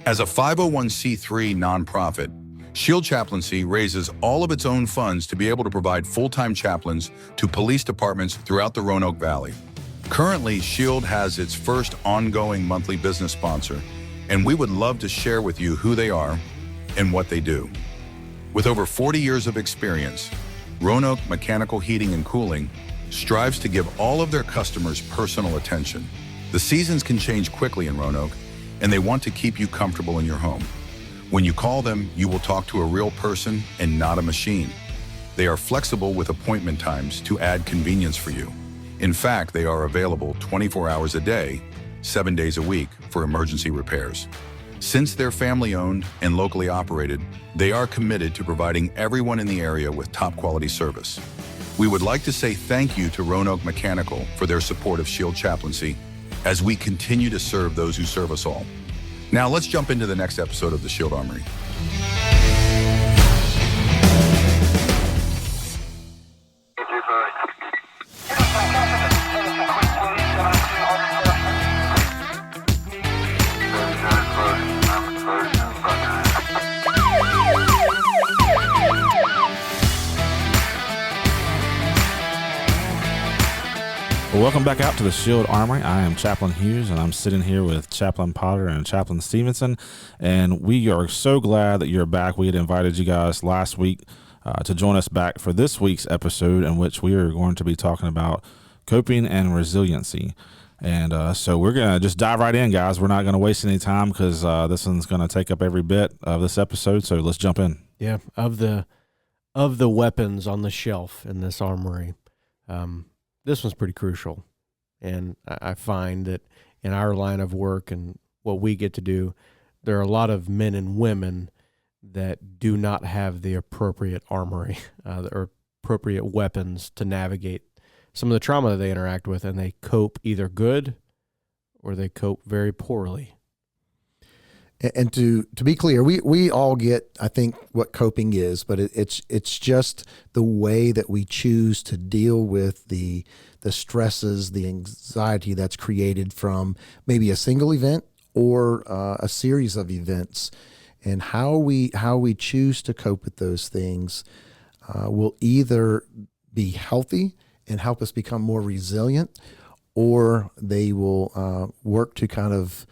As a 501c3 nonprofit, Shield Chaplaincy raises all of its own funds to be able to provide full-time chaplains to police departments throughout the Roanoke Valley. Currently, Shield has its first ongoing monthly business sponsor, and we would love to share with you who they are and what they do. With over 40 years of experience, Roanoke Mechanical Heating and Cooling strives to give all of their customers personal attention. The seasons can change quickly in Roanoke, and they want to keep you comfortable in your home. When you call them, you will talk to a real person and not a machine. They are flexible with appointment times to add convenience for you. In fact, they are available 24 hours a day, 7 days a week for emergency repairs. Since they're family-owned and locally operated, they are committed to providing everyone in the area with top-quality service. We would like to say thank you to Roanoke Mechanical for their support of Shield Chaplaincy as we continue to serve those who serve us all. Now let's jump into the next episode of the Shield Armory. Well, welcome back out to the Shield Armory. I am Chaplain Hughes, and I'm sitting here with Chaplain Potter and Chaplain Stephenson, and we are so glad that you're back. We had invited you guys last week to join us back for this week's episode, in which we are going to be talking about coping and resiliency. And so we're going to just dive right in, guys. We're not going to waste any time because this one's going to take up every bit of this episode, so let's jump in. Yeah, of the weapons on the shelf in this armory, this one's pretty crucial, and I find that in our line of work and what we get to do, there are a lot of men and women that do not have the appropriate armory or appropriate weapons to navigate some of the trauma that they interact with, and they cope either good or they cope very poorly. And to be clear, we all get, I think, what coping is, but it's just the way that we choose to deal with the stresses, the anxiety that's created from maybe a single event or a series of events, and how we choose to cope with those things will either be healthy and help us become more resilient, or they will work to kind of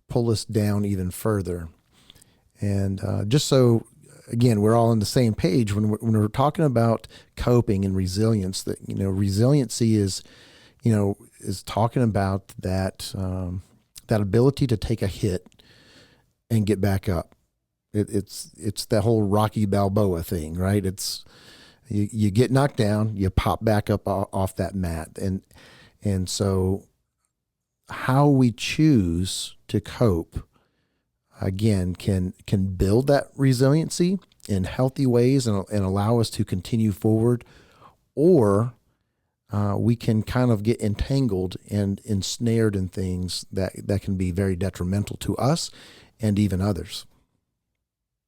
pull us down even further. And just so, again, we're all on the same page when we're talking about coping and resilience, that, resiliency is talking about that ability to take a hit and get back up. It's that whole Rocky Balboa thing, right? It's you get knocked down, you pop back up off that mat. And so how we choose to cope, again, can build that resiliency in healthy ways and allow us to continue forward, or we can kind of get entangled and ensnared in things that can be very detrimental to us and even others.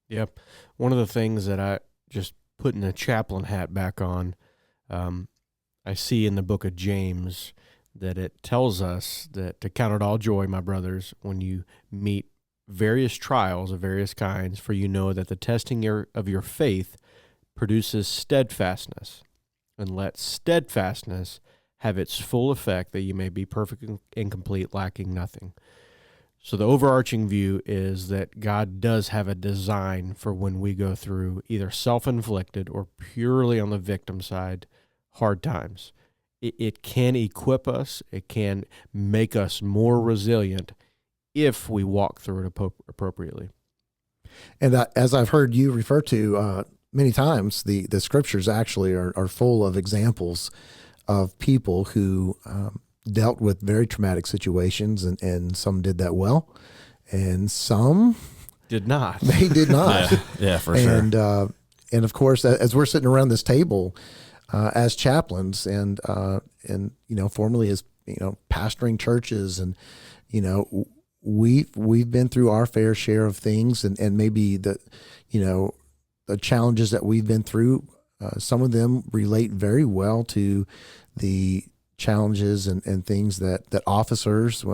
Yep. One of the things that I just putting a chaplain hat back on, I see in the book of James that it tells us that to count it all joy, my brothers, when you meet various trials of various kinds, for you know that the testing of your faith produces steadfastness, and let steadfastness have its full effect, that you may be perfect and complete, lacking nothing. So the overarching view is that God does have a design for when we go through either self-inflicted or purely on the victim side hard times. It can equip us. It can make us more resilient if we walk through it appropriately. And as I've heard you refer to many times, the scriptures actually are full of examples of people who dealt with very traumatic situations, and some did that well, and some did not. They did not. Yeah, for sure. And of course, as we're sitting around this table, as chaplains and formerly as, pastoring churches, and, we've been through our fair share of things, and maybe the challenges that we've been through, some of them relate very well to the challenges and things that officers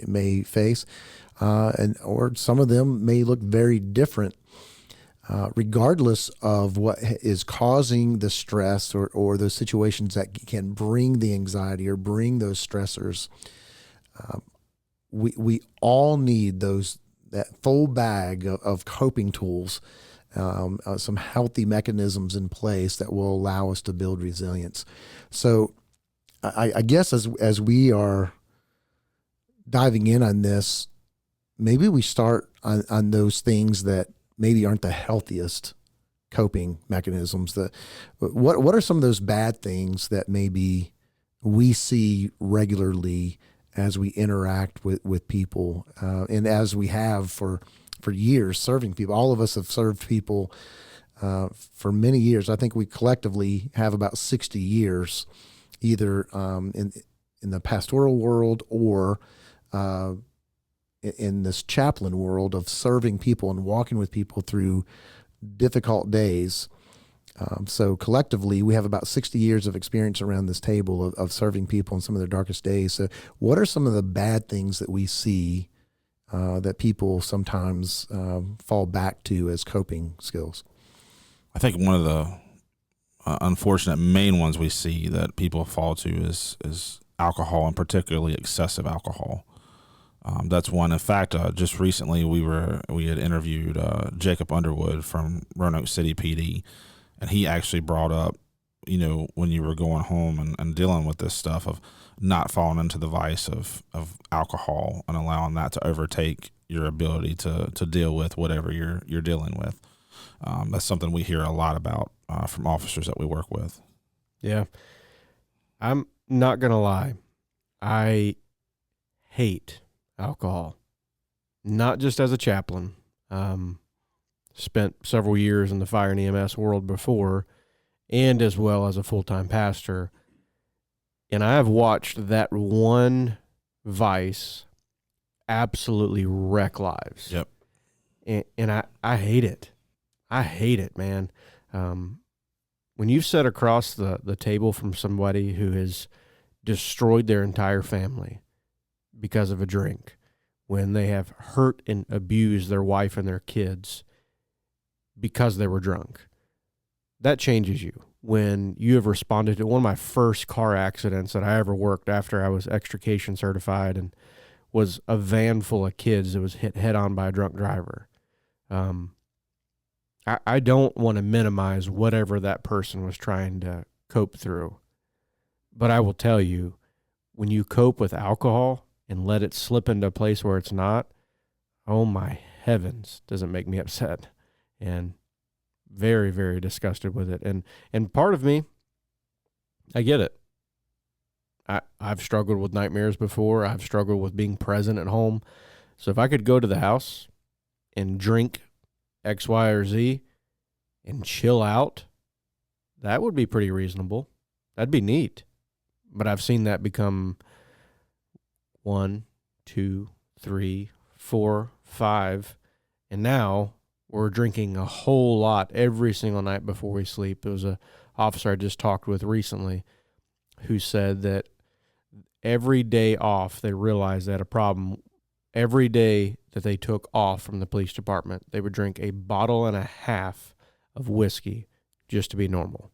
may face, or some of them may look very different. Regardless of what is causing the stress or those situations that can bring the anxiety or bring those stressors, we all need that full bag of coping tools, some healthy mechanisms in place that will allow us to build resilience. So I guess as we are diving in on this, maybe we start on those things that maybe aren't the healthiest coping mechanisms. What are some of those bad things that maybe we see regularly as we interact with people, and as we have for years serving people? All of us have served people for many years. I think we collectively have about 60 years, either in the pastoral world or in this chaplain world of serving people and walking with people through difficult days. So collectively, we have about 60 years of experience around this table of serving people in some of their darkest days. So what are some of the bad things that we see that people sometimes fall back to as coping skills? I think one of the unfortunate main ones we see that people fall to is alcohol, and particularly excessive alcohol. That's one. In fact, just recently we had interviewed Jacob Underwood from Roanoke City PD, and he actually brought up, when you were going home and dealing with this stuff of not falling into the vice of alcohol and allowing that to overtake your ability to deal with whatever you're dealing with. That's something we hear a lot about from officers that we work with. Yeah. I'm not going to lie. I hate alcohol, not just as a chaplain. Spent several years in the fire and EMS world before, and as well as a full-time pastor. And I have watched that one vice absolutely wreck lives. Yep. And I hate it. I hate it, man. When you sit across the table from somebody who has destroyed their entire family because of a drink, when they have hurt and abused their wife and their kids because they were drunk, that changes you. When you have responded to one of my first car accidents that I ever worked after I was extrication certified, and was a van full of kids that was hit head on by a drunk driver. I don't want to minimize whatever that person was trying to cope through, but I will tell you, when you cope with alcohol and let it slip into a place where it's not, oh my heavens, does it make me upset and very, very disgusted with it. And part of me, I get it. I've struggled with nightmares before. I've struggled with being present at home. So if I could go to the house and drink X, Y, or Z and chill out, that would be pretty reasonable. That'd be neat. But I've seen that become 1, 2, 3, 4, 5, and now we're drinking a whole lot every single night before we sleep. There was an officer I just talked with recently who said that every day off they realized they had a problem. Every day that they took off from the police department, they would drink a bottle and a half of whiskey just to be normal.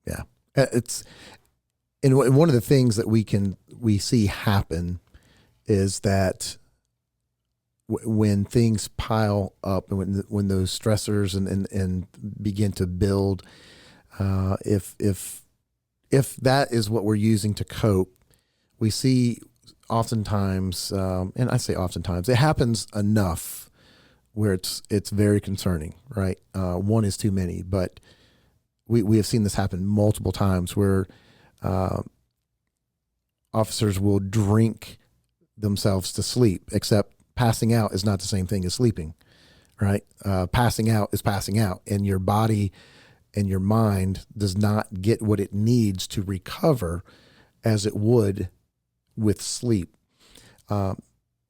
Yeah. And one of the things that we see happen is that when things pile up and when those stressors and begin to build, if that is what we're using to cope, we see oftentimes, and I say oftentimes, it happens enough where it's very concerning, right? One is too many, but we have seen this happen multiple times where officers will drink themselves to sleep, except passing out is not the same thing as sleeping, right? Passing out is passing out, and your body and your mind does not get what it needs to recover as it would with sleep. So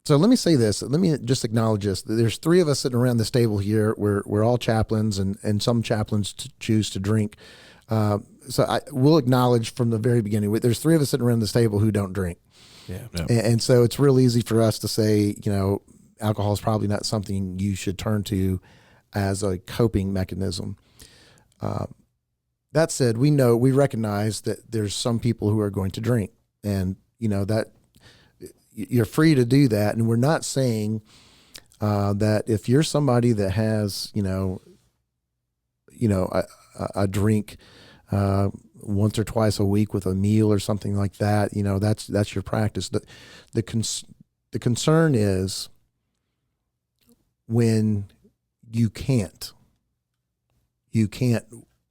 let me say this. Let me just acknowledge this. There's 3 of us sitting around this table here. We're all chaplains, and some chaplains choose to drink. we'll acknowledge from the very beginning, there's three of us sitting around this table who don't drink. Yeah. And so it's real easy for us to say, alcohol is probably not something you should turn to as a coping mechanism. That said, we recognize that there's some people who are going to drink, and that you're free to do that. And we're not saying that if you're somebody that has, a drink once or twice a week with a meal or something like that, that's your practice. The concern is when you can't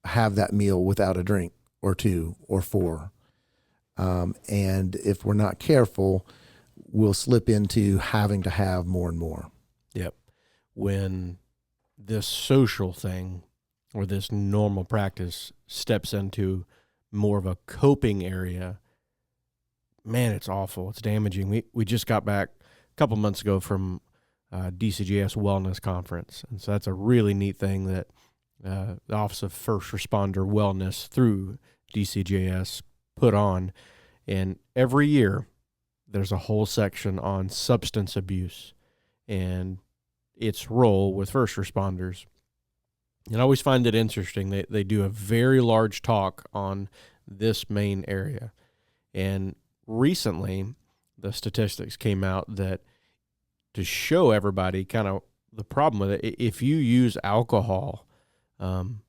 have that meal without a drink or two or four. And if we're not careful, we'll slip into having to have more and more. Yep. When this social thing or this normal practice steps into more of a coping area, man, it's awful. It's damaging. We just got back a couple months ago from DCJS Wellness Conference. And so that's a really neat thing that the Office of First Responder Wellness through DCJS put on. And every year there's a whole section on substance abuse and its role with first responders. And I always find it interesting. They do a very large talk on this main area. And recently, the statistics came out that to show everybody kind of the problem with it, if you use alcohol and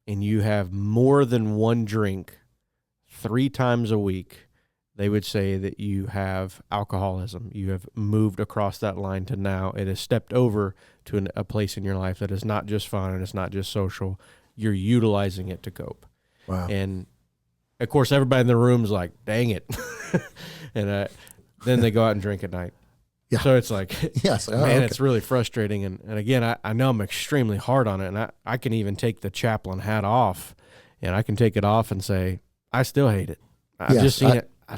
you have more than one drink 3 times a week, they would say that you have alcoholism. You have moved across that line to now it has stepped over to a place in your life that is not just fun and it's not just social. You're utilizing it to cope. Wow. And, of course, everybody in the room's like, dang it. And then they go out and drink at night. Yeah. So it's like, yes, man, it's really frustrating. And again, I know I'm extremely hard on it, and I can even take the chaplain hat off, and I can take it off and say, I still hate it. I've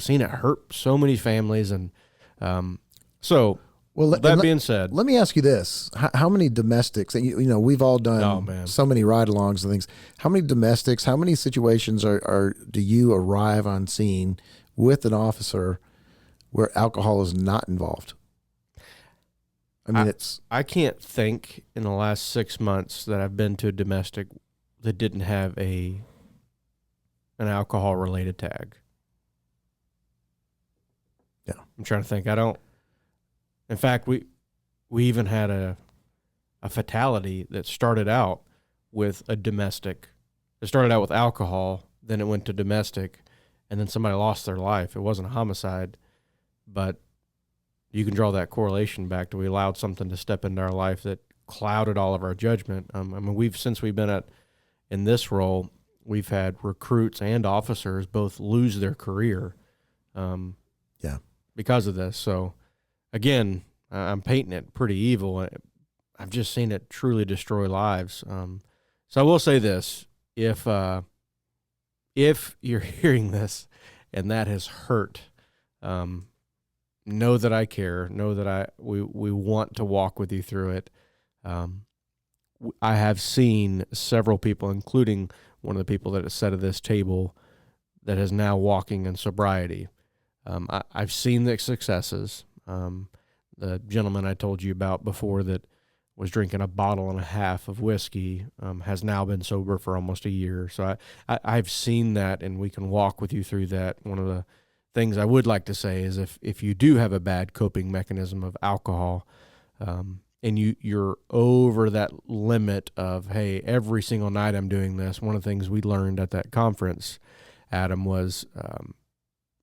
seen it hurt so many families, and being said, let me ask you this: how many domestics? And we've all done so many ride-alongs and things. How many domestics? How many situations do you arrive on scene with an officer where alcohol is not involved? I mean, I can't think in the last 6 months that I've been to a domestic that didn't have an alcohol-related tag. Yeah. I'm trying to think. In fact, we even had a fatality that started out with a domestic. It started out with alcohol, then it went to domestic, and then somebody lost their life. It wasn't a homicide, but you can draw that correlation back to we allowed something to step into our life that clouded all of our judgment. Since we've been in this role, we've had recruits and officers both lose their career. Because of this. So, again, I'm painting it pretty evil. I've just seen it truly destroy lives. So I will say this: if you're hearing this and that has hurt, know that I care. Know that we want to walk with you through it. I have seen several people, including one of the people that is sat at this table, that is now walking in sobriety. I've seen the successes. The gentleman I told you about before that was drinking a bottle and a half of whiskey has now been sober for almost a year. So I've seen that, and we can walk with you through that. One of the things I would like to say is if you do have a bad coping mechanism of alcohol, and you're over that limit of, hey, every single night I'm doing this, one of the things we learned at that conference, Adam, was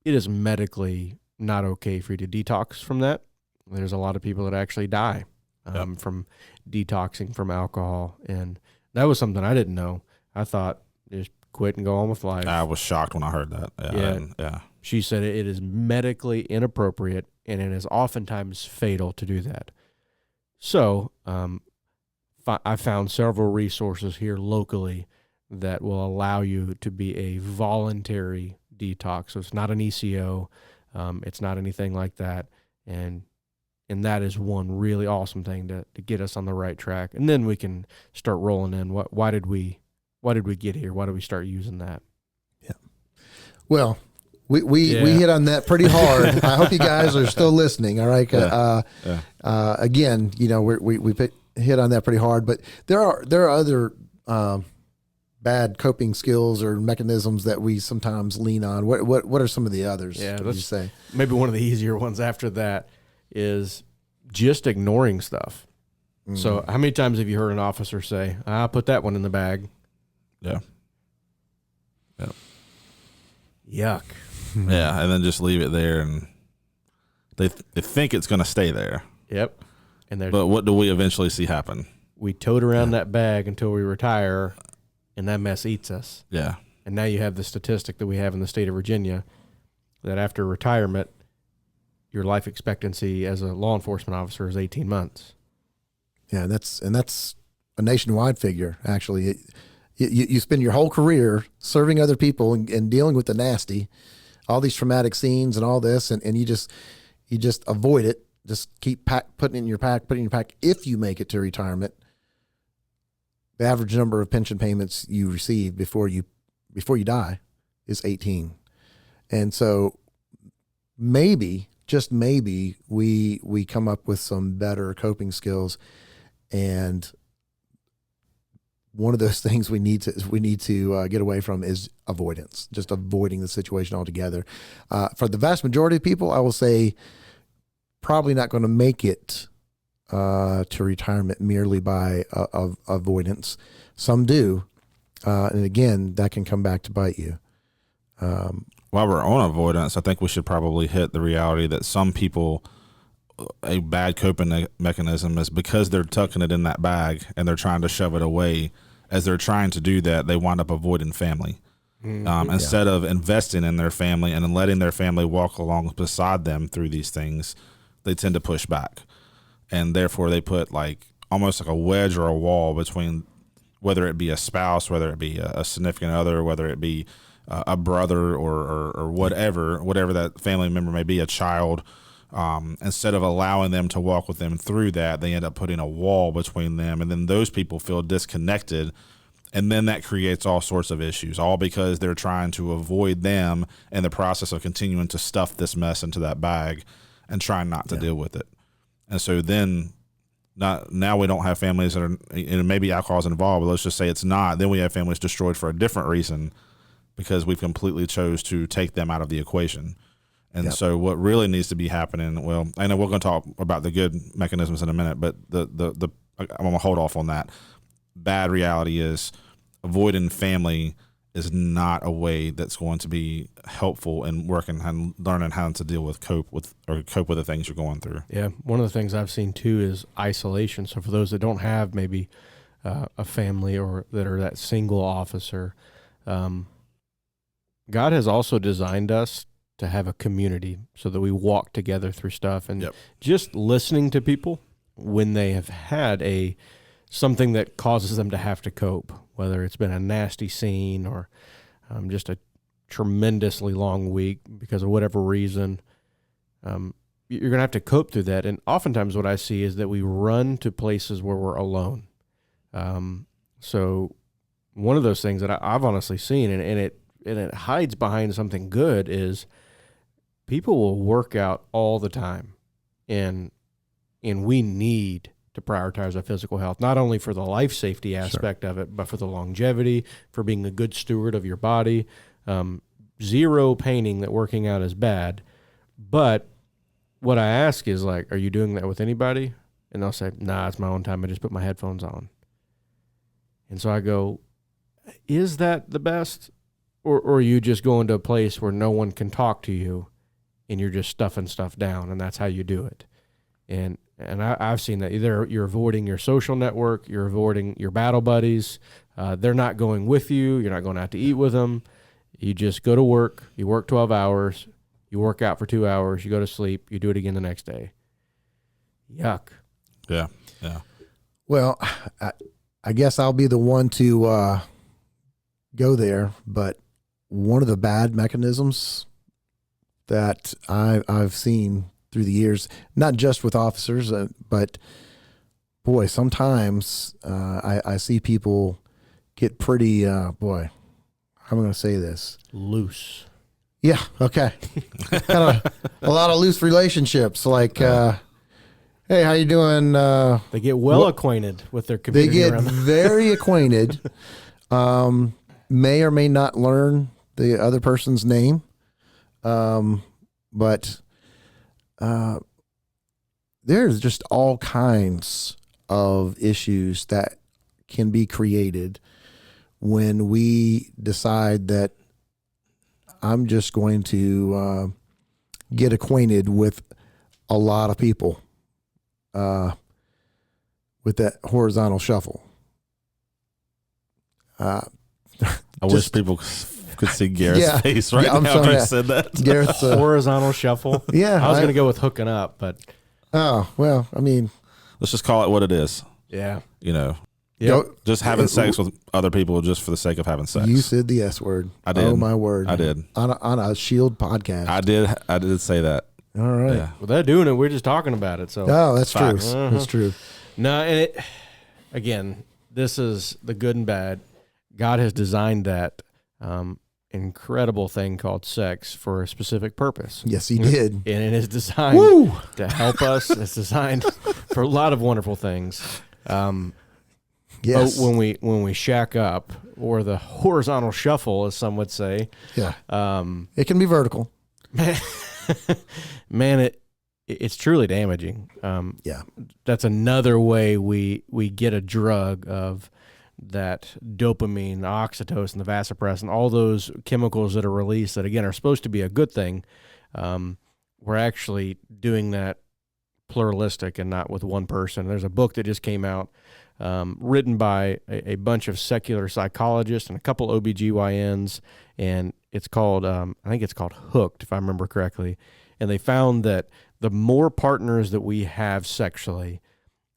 it is medically not okay for you to detox from that. There's a lot of people that actually die from detoxing from alcohol, and that was something I didn't know. I thought just quit and go on with life. I was shocked when I heard that. Yeah. She said it is medically inappropriate, and it is oftentimes fatal to do that. So I found several resources here locally that will allow you to be a voluntary detox. So it's not an ECO. It's not anything like that. And that is one really awesome thing to get us on the right track. And then we can start rolling in. Why did we get here? Why did we start using that? Well, we hit on that pretty hard. I hope you guys are still listening. All right. Again, we hit on that pretty hard, but there are other bad coping skills or mechanisms that we sometimes lean on. What are some of the others? Yeah, would you say? Maybe one of the easier ones after that is just ignoring stuff. Mm-hmm. So how many times have you heard an officer say, put that one in the bag? Yeah. Yuck. Yeah, and then just leave it there, and they think it's going to stay there. Yep. But what do we eventually see happen? We tote around that bag until we retire, and that mess eats us. Yeah. And now you have the statistic that we have in the state of Virginia that after retirement, your life expectancy as a law enforcement officer is 18 months. Yeah, that's a nationwide figure, actually. You spend your whole career serving other people and dealing with the nasty, all these traumatic scenes and all this, and you just avoid it. Just keep putting it in your pack. If you make it to retirement, the average number of pension payments you receive before you die is 18. And so maybe, just maybe, we come up with some better coping skills. And one of those things we need to get away from is avoidance, just avoiding the situation altogether. For the vast majority of people, I will say probably not going to make it to retirement merely by avoidance. Some do. And again, that can come back to bite you. While we're on avoidance, I think we should probably hit the reality that some people, a bad coping mechanism is because they're tucking it in that bag and they're trying to shove it away. As they're trying to do that, they wind up avoiding family. Instead of investing in their family and then letting their family walk along beside them through these things, they tend to push back. And therefore they put almost like a wedge or a wall between, whether it be a spouse, whether it be a significant other, whether it be a brother or whatever that family member may be, a child. Instead of allowing them to walk with them through that, they end up putting a wall between them, and then those people feel disconnected, and then that creates all sorts of issues, all because they're trying to avoid them in the process of continuing to stuff this mess into that bag and trying not to deal with it. And so then now we don't have families that are, and maybe alcohol's involved, but let's just say it's not. Then we have families destroyed for a different reason because we've completely chose to take them out of the equation. And so what really needs to be happening, well, I know we're going to talk about the good mechanisms in a minute, but I'm going to hold off on that. Bad reality is avoiding family is not a way that's going to be helpful in working and learning how to deal with cope with the things you're going through. Yeah. One of the things I've seen too is isolation. So for those that don't have maybe a family or that are that single officer, God has also designed us to have a community so that we walk together through stuff, and just listening to people when they have had something that causes them to have to cope, whether it's been a nasty scene or just a tremendously long week because of whatever reason, you're going to have to cope through that. And oftentimes what I see is that we run to places where we're alone. So one of those things that I've honestly seen, and it hides behind something good, is people will work out all the time, and we need to prioritize our physical health, not only for the life safety aspect of it, but for the longevity, for being a good steward of your body. Zero painting that working out is bad, but what I ask is are you doing that with anybody? And they'll say, nah, it's my own time. I just put my headphones on. And so I go, is that the best? Or are you just going to a place where no one can talk to you and you're just stuffing stuff down, and that's how you do it? And I've seen that either you're avoiding your social network, you're avoiding your battle buddies. They're not going with you. You're not going out to eat with them. You just go to work. You work 12 hours. You work out for 2 hours. You go to sleep. You do it again the next day. Yuck. Yeah. Well, I guess I'll be the one to go there, but one of the bad mechanisms that I've seen through the years, not just with officers, but boy, sometimes I see people get pretty, how am I going to say this? Loose. Yeah. Okay. Kind of a lot of loose relationships. Like, hey, how you doing? They get well acquainted with their They community get around them. very acquainted. May or may not learn the other person's name. But there's just all kinds of issues that can be created when we decide that I'm just going to get acquainted with a lot of people with that horizontal shuffle. I wish people could see Garrett's face right I'm now sorry. after you said that. Garrett's Horizontal shuffle. yeah. I was going to go with hooking up, but Oh, well, I mean, Let's just call it what it is. yeah. You know, go- just having sex with other people just for the sake of having sex. you said the S word. I did. Oh my word. I did. On a Shield podcast. I did say that. All right. Yeah. Well, they're doing it. We're just talking about it. So Oh, that's Facts. true. That's true. no, and again, this is the good and bad. God has designed that incredible thing called sex for a specific purpose. Yes, he did. And it is designed Woo! to help us. It's designed for a lot of wonderful things. Yes. But when we shack up, or the horizontal shuffle, as some would say, Yeah. It can be vertical. man, it's truly damaging. Yeah. That's another way we get a drug of that dopamine, oxytocin, the vasopressin, all those chemicals that are released that, again, are supposed to be a good thing. We're actually doing that pluralistic and not with one person. There's a book that just came out written by a bunch of secular psychologists and a couple OBGYNs, and it's called, I think it's called Hooked, if I remember correctly. And they found that the more partners that we have sexually,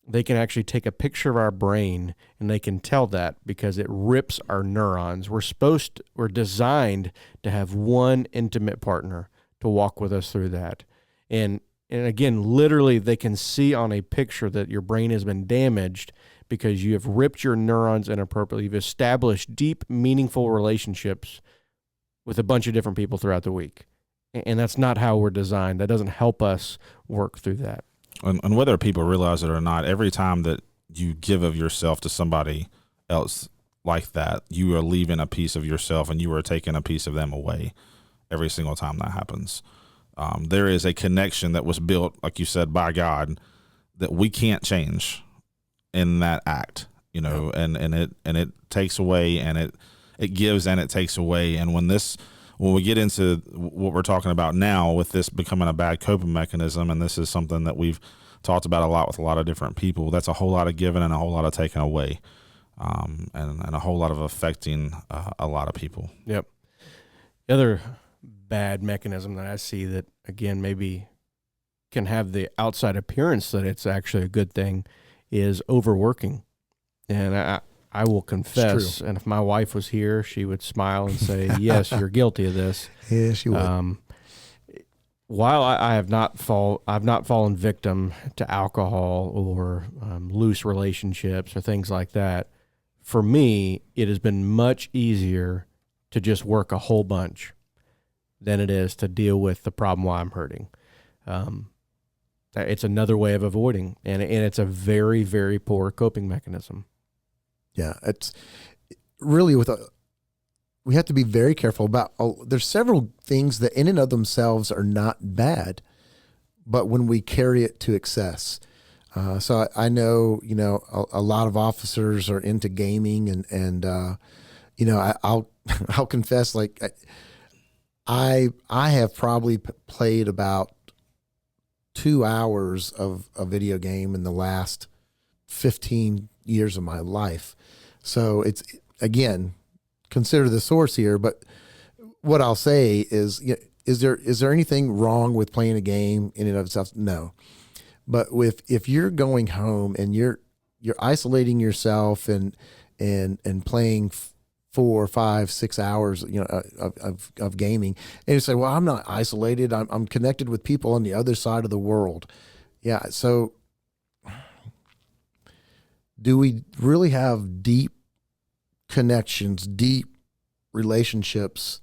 they can actually take a picture of our brain and they can tell that because it rips our neurons. We're designed to have one intimate partner to walk with us through that. And again, literally they can see on a picture that your brain has been damaged because you have ripped your neurons inappropriately. You've established deep, meaningful relationships with a bunch of different people throughout the week. And that's not how we're designed. That doesn't help us work through that. And whether people realize it or not, every time that you give of yourself to somebody else like that, you are leaving a piece of yourself and you are taking a piece of them away every single time that happens. There is a connection that was built, like you said, by God that we can't change in that act, you know, and it takes away and it gives and it takes away. And when we get into what we're talking about now with this becoming a bad coping mechanism, and this is something that we've talked about a lot with a lot of different people, that's a whole lot of giving and a whole lot of taking away, and a whole lot of affecting a lot of people. Yep. The other bad mechanism that I see that, again, maybe can have the outside appearance that it's actually a good thing is overworking. And I will confess, and if my wife was here, she would smile and say, yes, you're guilty of this. Yeah, she would. While I've not fallen victim to alcohol or loose relationships or things like that, for me, it has been much easier to just work a whole bunch than it is to deal with the problem while I'm hurting. It's another way of avoiding, and it's a very, very poor coping mechanism. Yeah, it's really we have to be very careful about. There's several things that in and of themselves are not bad, but when we carry it to excess. So I know, a lot of officers are into gaming, and I'll confess, like I have probably played about 2 hours of a video game in the last 15 years of my life. So it's, again, consider the source here, but what I'll say is, is there anything wrong with playing a game in and of itself? No. But if you're going home and you're isolating yourself and playing 4, 5, 6 hours, of gaming, and you say, well, I'm not isolated. I'm connected with people on the other side of the world. Yeah. So do we really have deep connections, deep relationships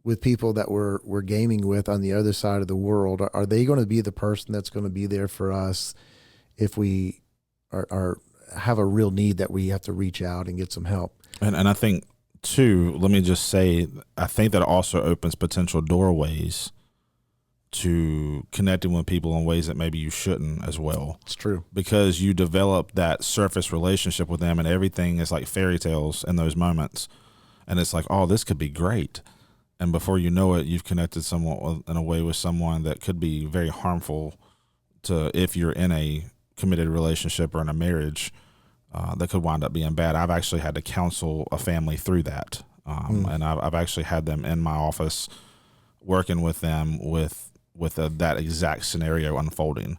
with people that we're gaming with on the other side of the world? Are they going to be the person that's going to be there for us if we are have a real need that we have to reach out and get some help? And I think too, let me just say, I think that also opens potential doorways to connecting with people in ways that maybe you shouldn't as well. It's true. Because you develop that surface relationship with them and everything is like fairy tales in those moments. And it's like, oh, this could be great. And before you know it, you've connected someone in a way with someone that could be very harmful to, if you're in a committed relationship or in a marriage, that could wind up being bad. I've actually had to counsel a family through that. And I've actually had them in my office working with them with that exact scenario unfolding.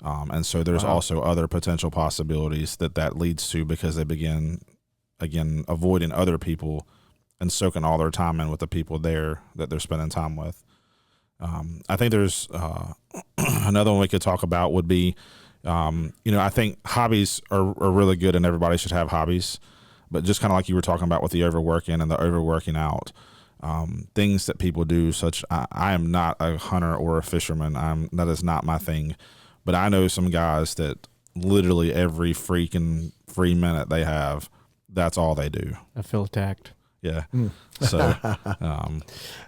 And so there's also other potential possibilities that leads to, because they begin, again, avoiding other people and soaking all their time in with the people there that they're spending time with. I think there's another one we could talk about would be, I think hobbies are really good and everybody should have hobbies, but just kind of like you were talking about with the overworking and the overworking out, things that people do, such I am not a hunter or a fisherman. That is not my thing, but I know some guys that literally every freaking free minute they have, that's all they do. I feel attacked. Yeah. So,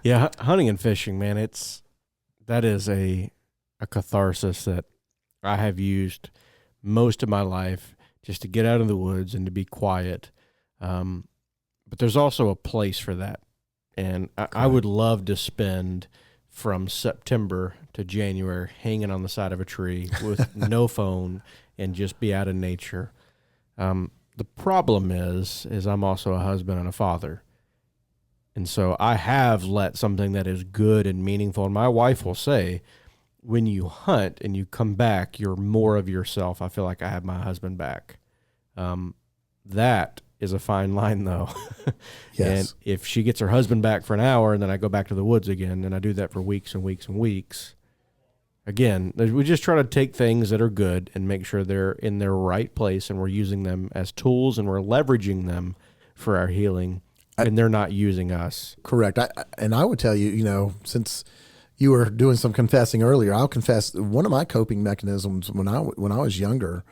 yeah, hunting and fishing, man, that is a catharsis that I have used most of my life, just to get out of the woods and to be quiet. But there's also a place for that. And I would love to spend from September to January hanging on the side of a tree with no phone and just be out in nature. The problem is I'm also a husband and a father. And so I have let something that is good and meaningful. And my wife will say, when you hunt and you come back, you're more of yourself. I feel like I have my husband back. That is a fine line, though. Yes. And if she gets her husband back for an hour and then I go back to the woods again, and I do that for weeks and weeks and weeks, again, we just try to take things that are good and make sure they're in their right place and we're using them as tools and we're leveraging them for our healing, and they're not using us. Correct. I would tell you, since you were doing some confessing earlier, I'll confess one of my coping mechanisms when I was younger,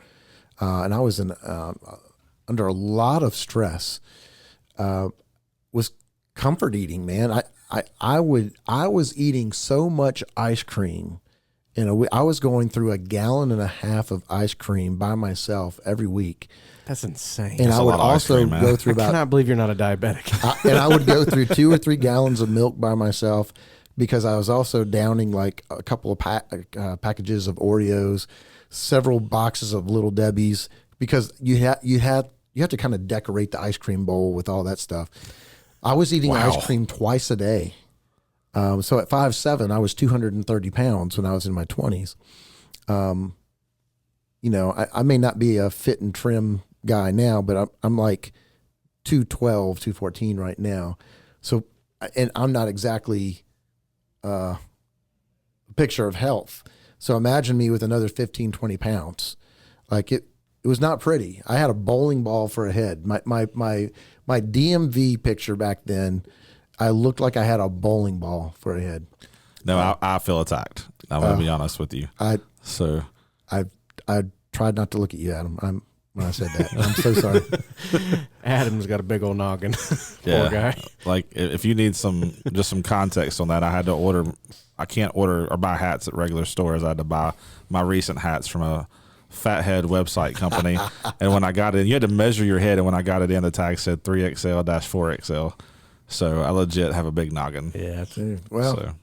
and I was under a lot of stress, was comfort eating. Man, I was eating so much ice cream. I was going through 1.5 gallons of ice cream by myself every week. That's insane. And That's I would also go through I cannot believe you're not a diabetic. and I would go through 2 or 3 gallons of milk by myself, because I was also downing like a couple of packages of Oreos, several boxes of Little Debbie's, because you have to kind of decorate the ice cream bowl with all that stuff. I was eating ice cream twice a day. So at 5'7", I was 230 pounds when I was in my 20s. I may not be a fit and trim guy now, but I'm like 212, 214 right now. So, and I'm not exactly a picture of health. So imagine me with another 15, 20 pounds. Like it was not pretty. I had a bowling ball for a head. My DMV picture back then, I looked like I had a bowling ball for a head. no, I feel attacked. I'm going to be honest with you. I tried not to look at you, Adam. When I said that, I'm so sorry. Adam's got a big old noggin. Yeah. Poor guy. Like if you need some context on that, I can't order or buy hats at regular stores. I had to buy my recent hats from a fathead website company. And when I got it, you had to measure your head. And when I got it in, the tag said 3XL-4XL. So I legit have a big noggin. Yeah. Well,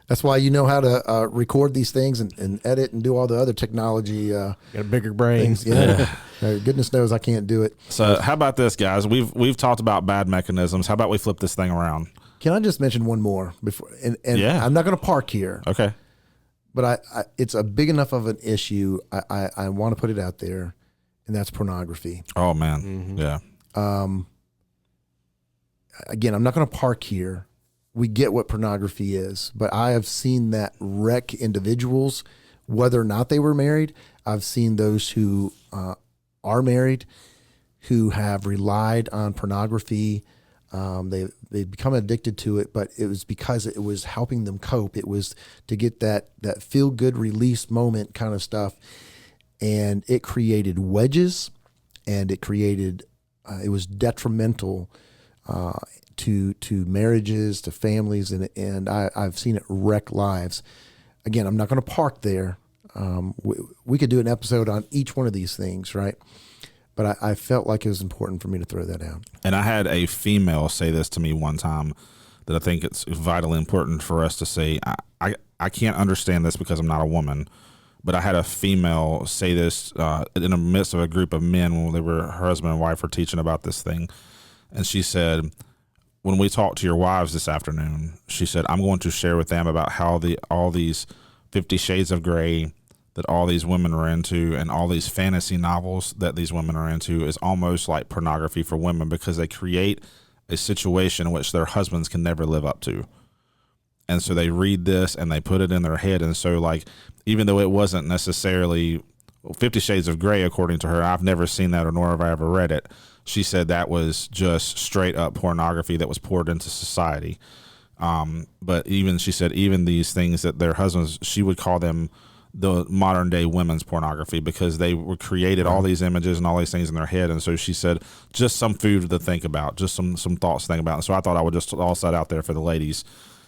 that's why you know how to record these things and edit and do all the other technology. Got a bigger brain. Things. Yeah. Goodness knows I can't do it. So how about this, guys? We've talked about bad mechanisms. How about we flip this thing around? Can I just mention one more before? And Yeah. I'm not going to park here. Okay. But it's a big enough of an issue. I want to put it out there, and that's pornography. Oh man. Mm-hmm. Yeah. Again, I'm not going to park here. We get what pornography is, but I have seen that wreck individuals, whether or not they were married. I've seen those who are married, who have relied on pornography They become addicted to it, but it was because it was helping them cope. It was to get that feel good release moment kind of stuff, and it created wedges, and it was detrimental to marriages, to families, and I've seen it wreck lives. Again, I'm not going to park there. We could do an episode on each one of these things, right? But I felt like it was important for me to throw that out. And I had a female say this to me one time that I think it's vitally important for us to say. I can't understand this because I'm not a woman, but I had a female say this in the midst of a group of men when her husband and wife were teaching about this thing. And she said, when we talk to your wives this afternoon, she said, I'm going to share with them about how all these 50 Shades of Grey that all these women are into and all these fantasy novels that these women are into is almost like pornography for women, because they create a situation in which their husbands can never live up to. And so they read this and they put it in their head. And so, like, even though it wasn't necessarily 50 Shades of Grey, according to her, I've never seen that, or nor have I ever read it. She said that was just straight up pornography that was poured into society. But she said even these things that their husbands, she would call them the modern day women's pornography, because they were created all these images and all these things in their head. And so she said, just some food to think about, just some thoughts to think about. And so I thought I would just toss that out there for the ladies,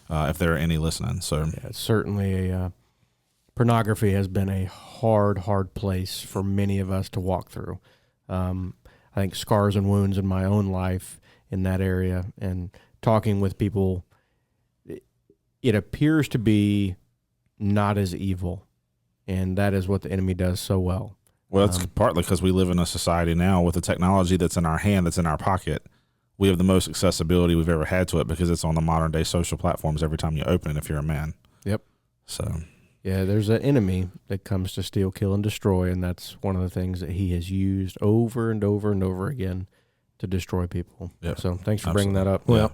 if there are any listening. So yeah, certainly pornography has been a hard place for many of us to walk through. I think scars and wounds in my own life in that area, and talking with people, it appears to be not as evil. And that is what the enemy does so well. Well, it's partly because we live in a society now with the technology that's in our hand, that's in our pocket. We have the most accessibility we've ever had to it because it's on the modern day social platforms every time you open it if you're a man. Yep. So, yeah, there's an enemy that comes to steal, kill, and destroy, and that's one of the things that he has used over and over and over again to destroy people. Yep. So thanks for bringing that up. Well,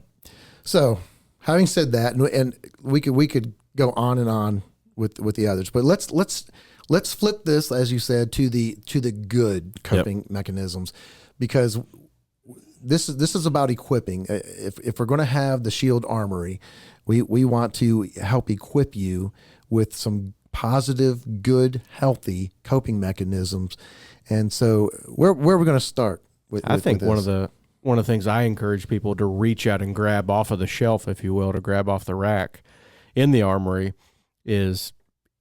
so having said that, and we could go on and on with the others, but let's flip this, as you said, to the good coping mechanisms, because this is about equipping. If we're going to have the Shield Armory, we want to help equip you with some positive, good, healthy coping mechanisms. And so where are we going to start with? I think with one of the things I encourage people to reach out and grab off of the shelf, if you will, to grab off the rack in the armory is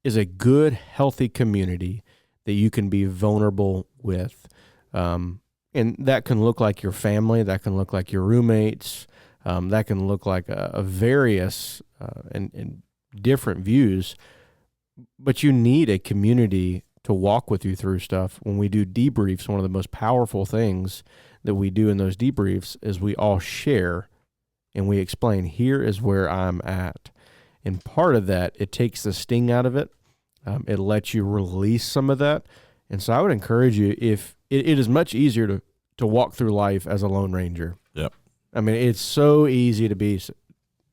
a good, healthy community that you can be vulnerable with. And that can look like your family, that can look like your roommates, that can look like a various and different views. But you need a community to walk with you through stuff. When we do debriefs, one of the most powerful things that we do in those debriefs is we all share and we explain, here is where I'm at. And part of that, it takes the sting out of it. It lets you release some of that. And so I would encourage you, if it is much easier to walk through life as a Lone Ranger. Yep. I mean, it's so easy to be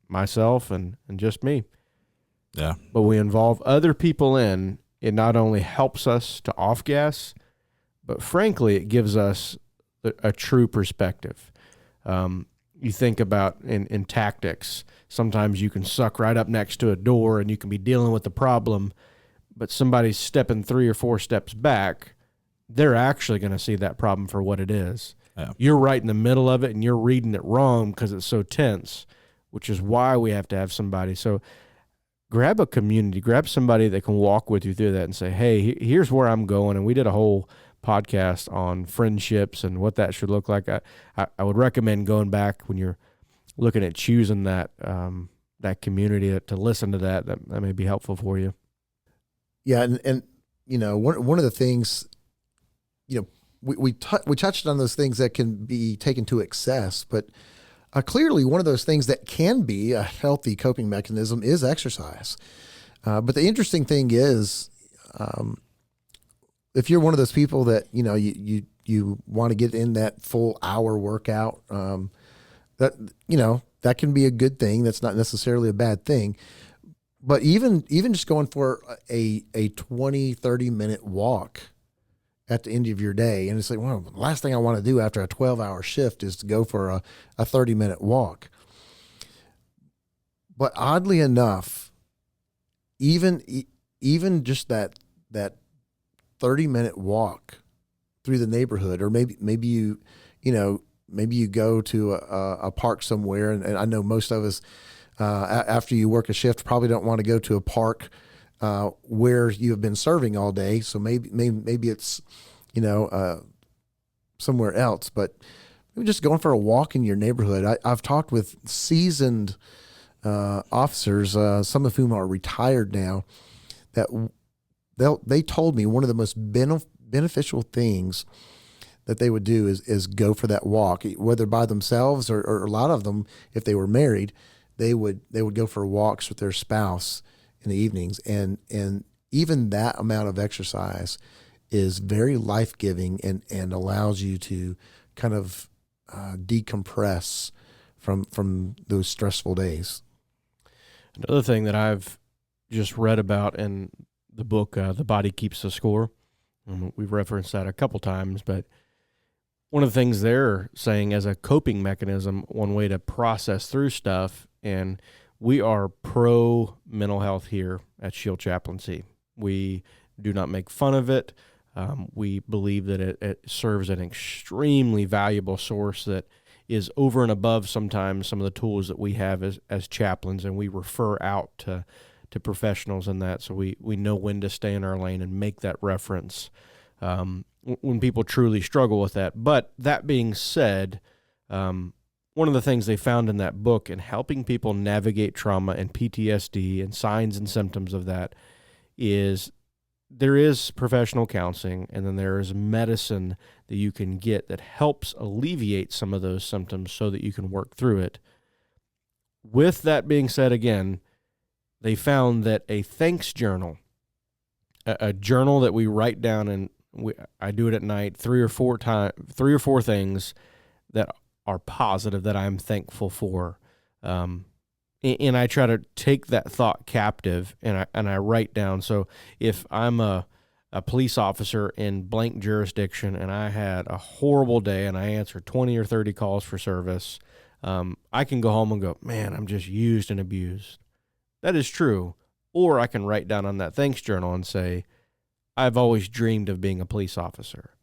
myself and just me. Yeah. But we involve other people in, it not only helps us to off gas, but frankly, it gives us a true perspective. You think about in tactics, sometimes you can suck right up next to a door and you can be dealing with the problem, but somebody's stepping 3 or 4 steps back, they're actually going to see that problem for what it is. Yeah. You're right in the middle of it and you're reading it wrong because it's so tense, which is why we have to have somebody. So grab a community, grab somebody that can walk with you through that and say, hey, here's where I'm going. And we did a whole podcast on friendships and what that should look like. I would recommend going back when you're looking at choosing that that community to listen to that. That may be helpful for you. Yeah, and you know, one of the things, you know, we touched on those things that can be taken to excess, but clearly one of those things that can be a healthy coping mechanism is exercise. But the interesting thing is, if you're one of those people that, you know, you want to get in that full hour workout, that, you know, that can be a good thing. That's not necessarily a bad thing. But even just going for a 20, 30 minute walk at the end of your day. And it's like, well, the last thing I want to do after a 12-hour shift is to go for a 30-minute walk. But oddly enough, even just that 30-minute walk through the neighborhood, or maybe you go to a park somewhere, and I know most of us, after you work a shift, probably don't want to go to a park where you have been serving all day. So maybe it's, somewhere else, but maybe just going for a walk in your neighborhood. I've talked with seasoned officers, some of whom are retired now, that they told me one of the most beneficial things that they would do is go for that walk, whether by themselves or a lot of them, if they were married, they would go for walks with their spouse in the evenings. And even that amount of exercise is very life-giving and allows you to kind of decompress from those stressful days. Another thing that I've just read about in the book, The Body Keeps the Score, we've referenced that a couple times, but one of the things they're saying as a coping mechanism, one way to process through stuff, and we are pro mental health here at Shield Chaplaincy. We do not make fun of it. We believe that it serves an extremely valuable source that is over and above sometimes some of the tools that we have as chaplains, and we refer out to professionals in that, so we know when to stay in our lane and make that reference when people truly struggle with that. But that being said, one of the things they found in that book in helping people navigate trauma and PTSD and signs and symptoms of that is there is professional counseling, and then there is medicine that you can get that helps alleviate some of those symptoms so that you can work through it. With that being said, again, they found that a thanks journal, a journal that we write down, and I do it at night, 3 or 4 things that are positive that I'm thankful for. And I try to take that thought captive, and I write down. So if I'm a police officer in blank jurisdiction and I had a horrible day and I answered 20 or 30 calls for service, I can go home and go, man, I'm just used and abused. That is true. Or I can write down on that thanks journal and say, I've always dreamed of being a police officer.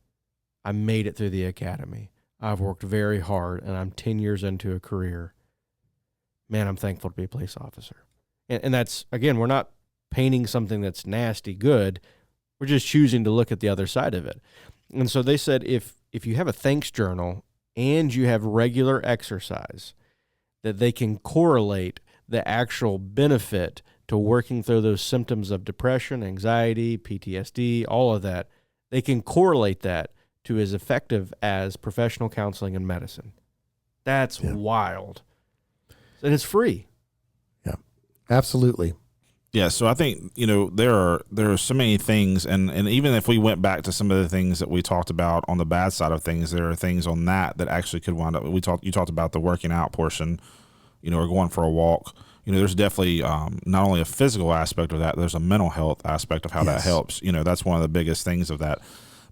I made it through the academy. I've worked very hard, and I'm 10 years into a career. Man, I'm thankful to be a police officer. And that's, again, we're not painting something that's nasty good. We're just choosing to look at the other side of it. And so they said if you have a thanks journal and you have regular exercise, that they can correlate the actual benefit to working through those symptoms of depression, anxiety, PTSD, all of that. They can correlate that to as effective as professional counseling and medicine. That's wild. And it's free. Yeah, absolutely. Yeah, so I think, there are so many things, and even if we went back to some of the things that we talked about on the bad side of things, there are things on that actually could wind up. You talked about the working out portion, or going for a walk. There's definitely not only a physical aspect of that, there's a mental health aspect of how that helps. That's one of the biggest things of that.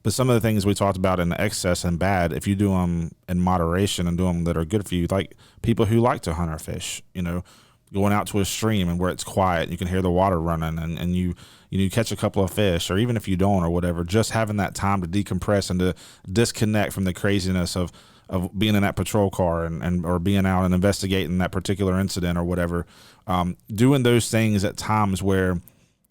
But some of the things we talked about in the excess and bad, if you do them in moderation and do them that are good for you, like people who like to hunt or fish, going out to a stream and where it's quiet, you can hear the water running, and you catch a couple of fish, or even if you don't or whatever, just having that time to decompress and to disconnect from the craziness of being in that patrol car and or being out and investigating that particular incident or whatever, doing those things at times where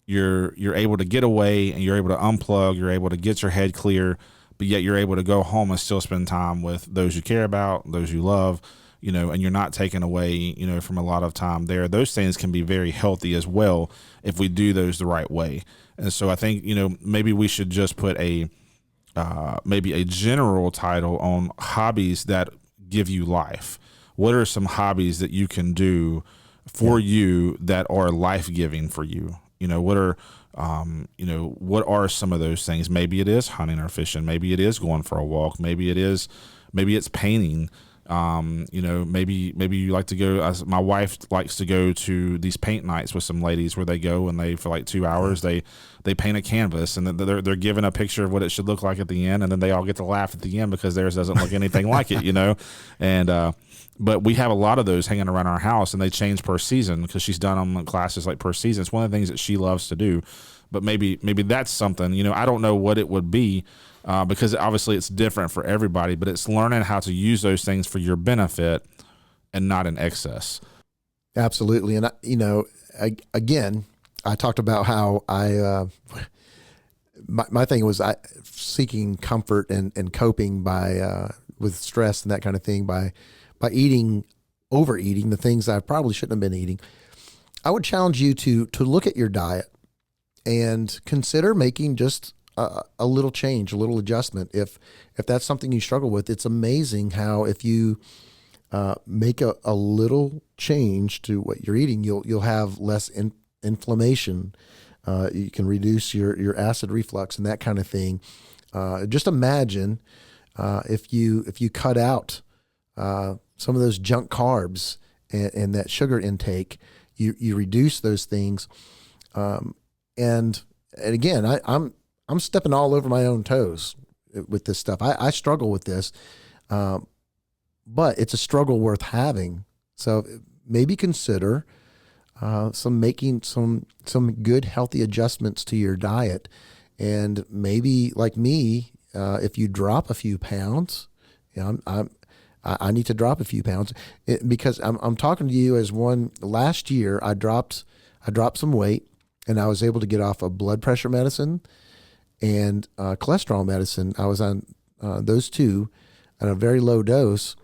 you're able to get away and you're able to unplug, you're able to get your head clear, but yet you're able to go home and still spend time with those you care about, those you love, and you're not taken away, from a lot of time there. Those things can be very healthy as well if we do those the right way. And so I think, maybe we should just put maybe a general title on hobbies that give you life. What are some hobbies that you can do for you that are life-giving for you? What are some of those things? Maybe it is hunting or fishing. Maybe it is going for a walk. Maybe it's painting. Maybe you like to go, as my wife likes to go to these paint nights with some ladies where they go and they, for like 2 hours, they paint a canvas, and then they're given a picture of what it should look like at the end, and then they all get to laugh at the end because theirs doesn't look anything like it, and but we have a lot of those hanging around our house, and they change per season because she's done them in classes like per season. It's one of the things that she loves to do, but maybe that's something, I don't know what it would be, because obviously it's different for everybody, but it's learning how to use those things for your benefit and not in excess. Absolutely. And, again, I talked about how my thing was seeking comfort and coping with stress and that kind of thing by overeating the things I probably shouldn't have been eating. I would challenge you to look at your diet and consider making just a little change, a little adjustment. If that's something you struggle with, it's amazing how if you make a little change to what you're eating, you'll have less inflammation. You can reduce your acid reflux and that kind of thing. Just imagine if you cut out some of those junk carbs and that sugar intake, you reduce those things. And again, I'm stepping all over my own toes with this stuff. I struggle with this, but it's a struggle worth having. So maybe consider making some good, healthy adjustments to your diet. And maybe like me, if you drop a few pounds, I need to drop a few pounds because I'm talking to you as one. Last year, I dropped some weight, and I was able to get off of blood pressure medicine and cholesterol medicine. I was on those two at a very low dose,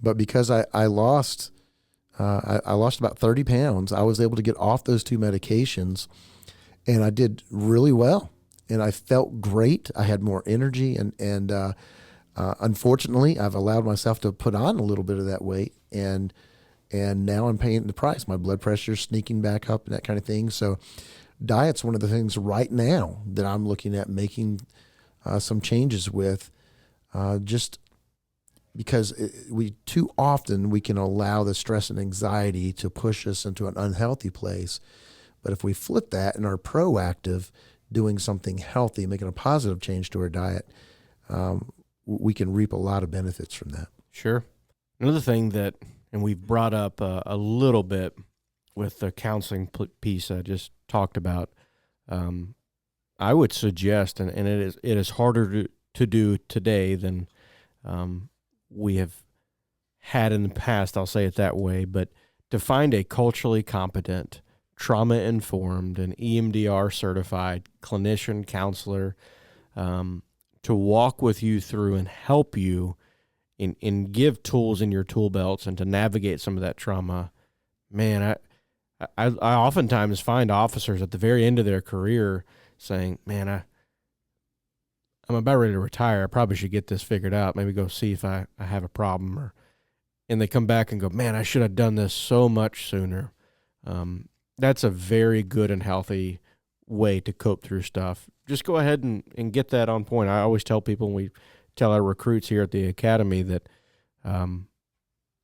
but because I lost about 30 pounds, I was able to get off those two medications, and I did really well, and I felt great. I had more energy, and unfortunately, I've allowed myself to put on a little bit of that weight, and now I'm paying the price. My blood pressure's sneaking back up and that kind of thing. So diet's one of the things right now that I'm looking at making some changes with, just because we too often we can allow the stress and anxiety to push us into an unhealthy place. But if we flip that and are proactive, doing something healthy, making a positive change to our diet, we can reap a lot of benefits from that. Sure. Another thing that, and we've brought up a little bit with the counseling piece I just talked about, I would suggest, and it is harder to do today than we have had in the past, I'll say it that way, but to find a culturally competent, trauma-informed, and EMDR certified clinician, counselor, to walk with you through and help you and give tools in your tool belts and to navigate some of that trauma. Man, I oftentimes find officers at the very end of their career saying, man, I'm about ready to retire. I probably should get this figured out. Maybe go see if I have a problem. And they come back and go, man, I should have done this so much sooner. That's a very good and healthy way to cope through stuff. Just go ahead and get that on point. I always tell people, when we tell our recruits here at the academy, that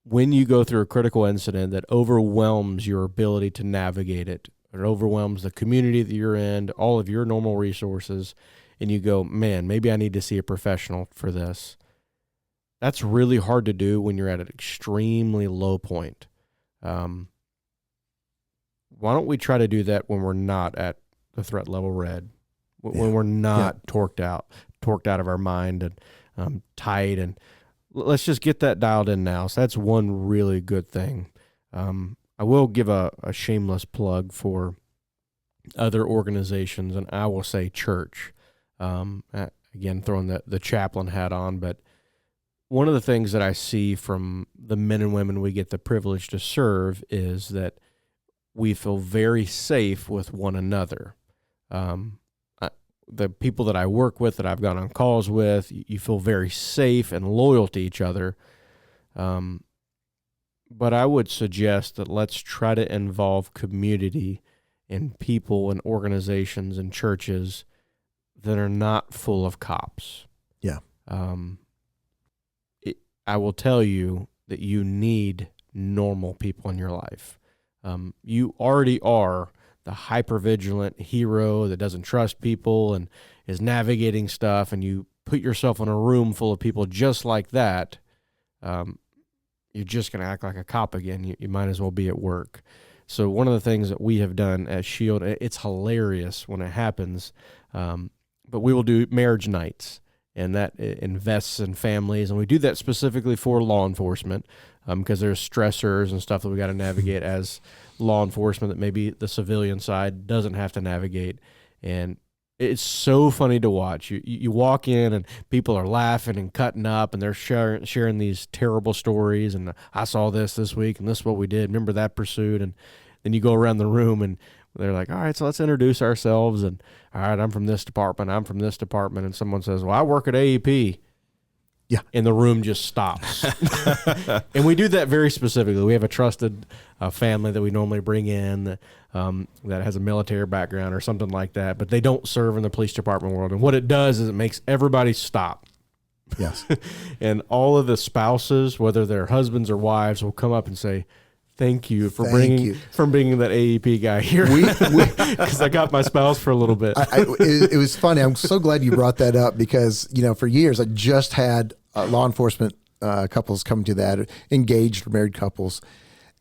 when you go through a critical incident that overwhelms your ability to navigate it, or overwhelms the community that you're in, all of your normal resources, and you go, man, maybe I need to see a professional for this. That's really hard to do when you're at an extremely low point. Why don't we try to do that when we're not at the threat level red, when we're not torqued out of our mind and tight, and let's just get that dialed in now. So that's one really good thing. I will give a shameless plug for other organizations, and I will say church. Again, throwing the chaplain hat on, but one of the things that I see from the men and women we get the privilege to serve is that we feel very safe with one another. The people that I work with, that I've gone on calls with, you feel very safe and loyal to each other. But I would suggest that let's try to involve community and people and organizations and churches that are not full of cops. Yeah. I will tell you that you need normal people in your life. You already are the hypervigilant hero that doesn't trust people and is navigating stuff, and you put yourself in a room full of people just like that, you're just going to act like a cop again. You might as well be at work. So one of the things that we have done at SHIELD, it's hilarious when it happens, but we will do marriage nights, and that invests in families, and we do that specifically for law enforcement, because there's stressors and stuff that we got to navigate as law enforcement that maybe the civilian side doesn't have to navigate. And it's so funny to watch. You walk in and people are laughing and cutting up, and they're sharing these terrible stories. And I saw this week, and this is what we did. Remember that pursuit? And then you go around the room, and they're like, all right, so let's introduce ourselves. And all right, I'm from this department. I'm from this department. And someone says, well, I work at AEP. Yeah. And the room just stops. And we do that very specifically. We have a trusted family that we normally bring in that has a military background or something like that, but they don't serve in the police department world. And what it does is it makes everybody stop. Yes. And all of the spouses, whether they're husbands or wives, will come up and say, thank you for bringing that AEP guy here, because I got my spouse for a little bit. It was funny. I'm so glad you brought that up, because for years I just had law enforcement couples come to that, engaged or married couples,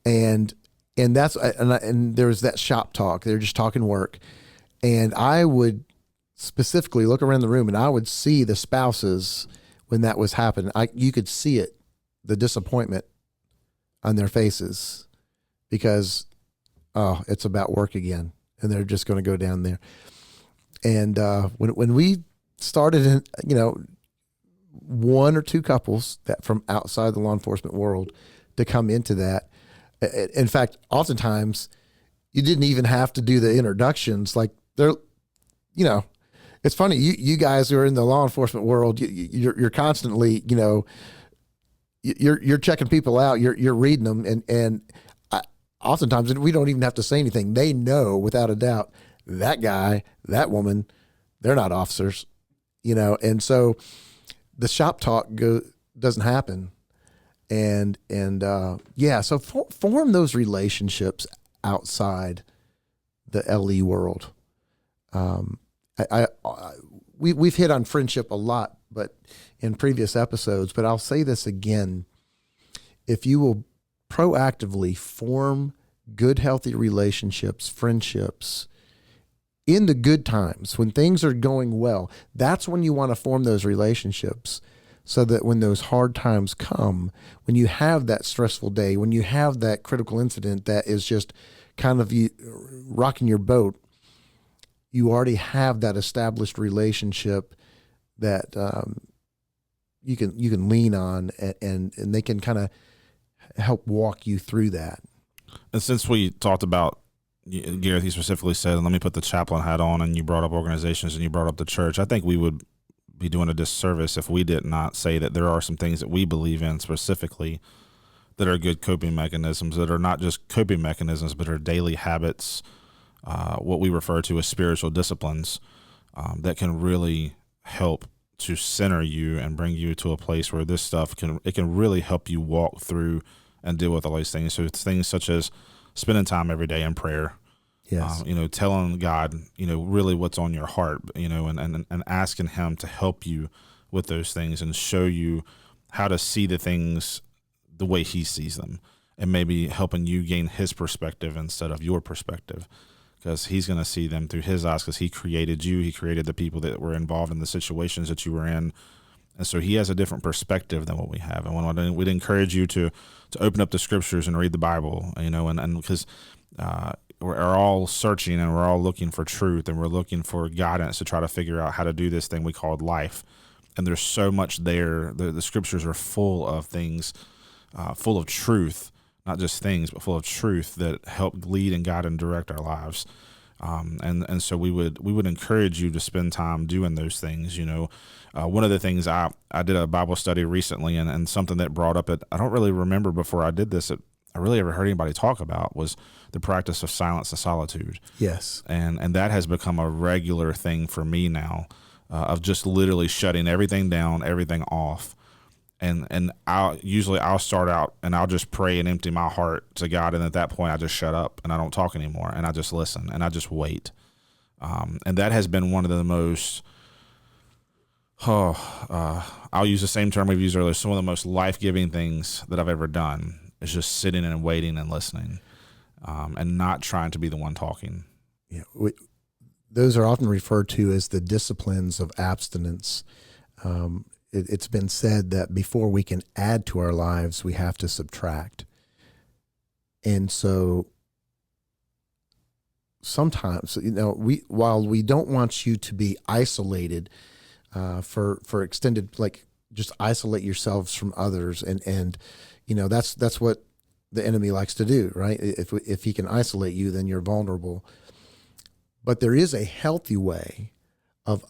and there was that shop talk. They're just talking work, and I would specifically look around the room, and I would see the spouses when that was happening. You could see it, the disappointment on their faces, because it's about work again, and they're just going to go down there. And when we started, one or two couples that from outside the law enforcement world to come into that. In fact, oftentimes you didn't even have to do the introductions. Like it's funny. You guys who are in the law enforcement world, you're constantly, you're checking people out. You're reading them, and oftentimes we don't even have to say anything. They know without a doubt that guy, that woman, they're not officers, and so the shop talk doesn't happen. So form those relationships outside the LE world. We've hit on friendship a lot, but in previous episodes, but I'll say this again. If you will proactively form good, healthy relationships, friendships, in the good times, when things are going well, that's when you want to form those relationships, so that when those hard times come, when you have that stressful day, when you have that critical incident that is just kind of rocking your boat, you already have that established relationship that you can lean on, and they can kind of help walk you through that. And since we talked about, Gareth, you specifically said, and let me put the chaplain hat on, and you brought up organizations and you brought up the church, I think we would be doing a disservice if we did not say that there are some things that we believe in specifically that are good coping mechanisms, that are not just coping mechanisms, but are daily habits, what we refer to as spiritual disciplines, that can really help to center you and bring you to a place where this stuff can really help you walk through and deal with all these things. So it's things such as spending time every day in prayer. Yes. Telling God, really what's on your heart, and asking Him to help you with those things and show you how to see the things the way He sees them, and maybe helping you gain His perspective instead of your perspective, because He's going to see them through His eyes, because He created you. He created the people that were involved in the situations that you were in. And so He has a different perspective than what we have. And we'd encourage you to open up the scriptures and read the Bible, and because we're all searching and we're all looking for truth, and we're looking for guidance to try to figure out how to do this thing we called life. And there's so much there. The scriptures are full of things, full of truth, not just things, but full of truth that help lead and guide and direct our lives. And so we would encourage you to spend time doing those things. One of the things I did a Bible study recently, and something that brought up I don't really remember before I did this, I really ever heard anybody talk about, was the practice of silence and solitude. Yes. And that has become a regular thing for me now, of just literally shutting everything down, everything off, And I'll start out and I'll just pray and empty my heart to God, and at that point I just shut up and I don't talk anymore, and I just listen and I just wait. And that has been one of the most I'll use the same term we've used earlier. Some of the most life-giving things that I've ever done is just sitting and waiting and listening, and not trying to be the one talking. Yeah, those are often referred to as the disciplines of abstinence. It's been said that before we can add to our lives, we have to subtract. And so sometimes, while we don't want you to be isolated for extended, like just isolate yourselves from others, and that's what the enemy likes to do, right? If he can isolate you, then you're vulnerable. But there is a healthy way of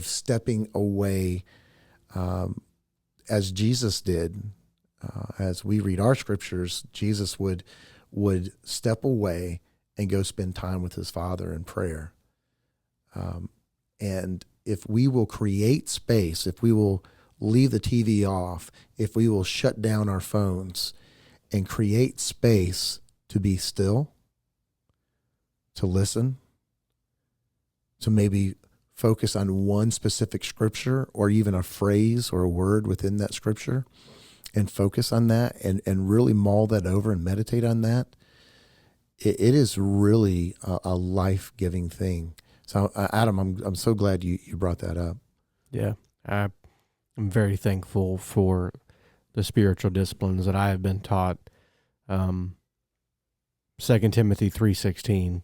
stepping away, as Jesus did. As we read our scriptures, Jesus would step away and go spend time with his Father in prayer. And if we will create space, if we will leave the TV off, if we will shut down our phones and create space to be still, to listen, to maybe focus on one specific scripture or even a phrase or a word within that scripture, and focus on that and really mull that over and meditate on that, it is really a life-giving thing. So, Adam, I'm so glad you brought that up. Yeah, I'm very thankful for the spiritual disciplines that I have been taught. 2 Timothy 3:16,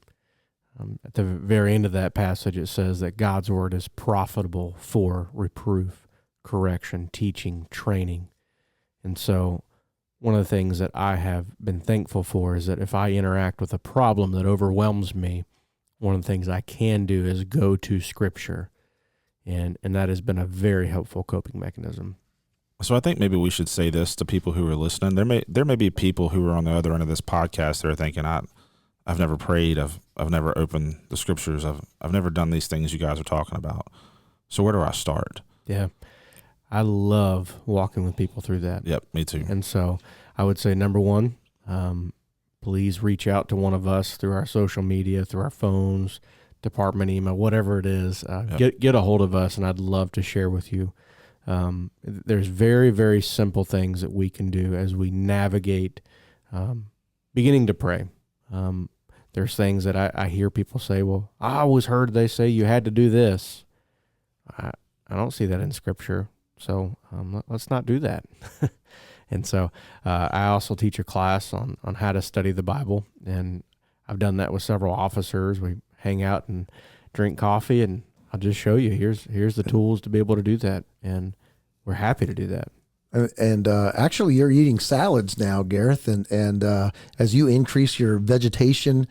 at the very end of that passage, it says that God's word is profitable for reproof, correction, teaching, training. And so one of the things that I have been thankful for is that if I interact with a problem that overwhelms me, one of the things I can do is go to Scripture, and that has been a very helpful coping mechanism. So I think maybe we should say this to people who are listening. There may be people who are on the other end of this podcast that are thinking, I've never prayed, I've never opened the Scriptures, I've never done these things you guys are talking about. So where do I start? Yeah, I love walking with people through that. Yep, me too. And so I would say, number one, please reach out to one of us through our social media, through our phones, department email, whatever it is. Get a hold of us, and I'd love to share with you. There's very, very simple things that we can do as we navigate beginning to pray. There's things that I hear people say, well, I always heard they say you had to do this. I don't see that in Scripture, so let's not do that. And so I also teach a class on how to study the Bible, and I've done that with several officers. We hang out and drink coffee, and I'll just show you, here's the tools to be able to do that, and we're happy to do that. And actually, you're eating salads now, Gareth, and as you increase your vegetation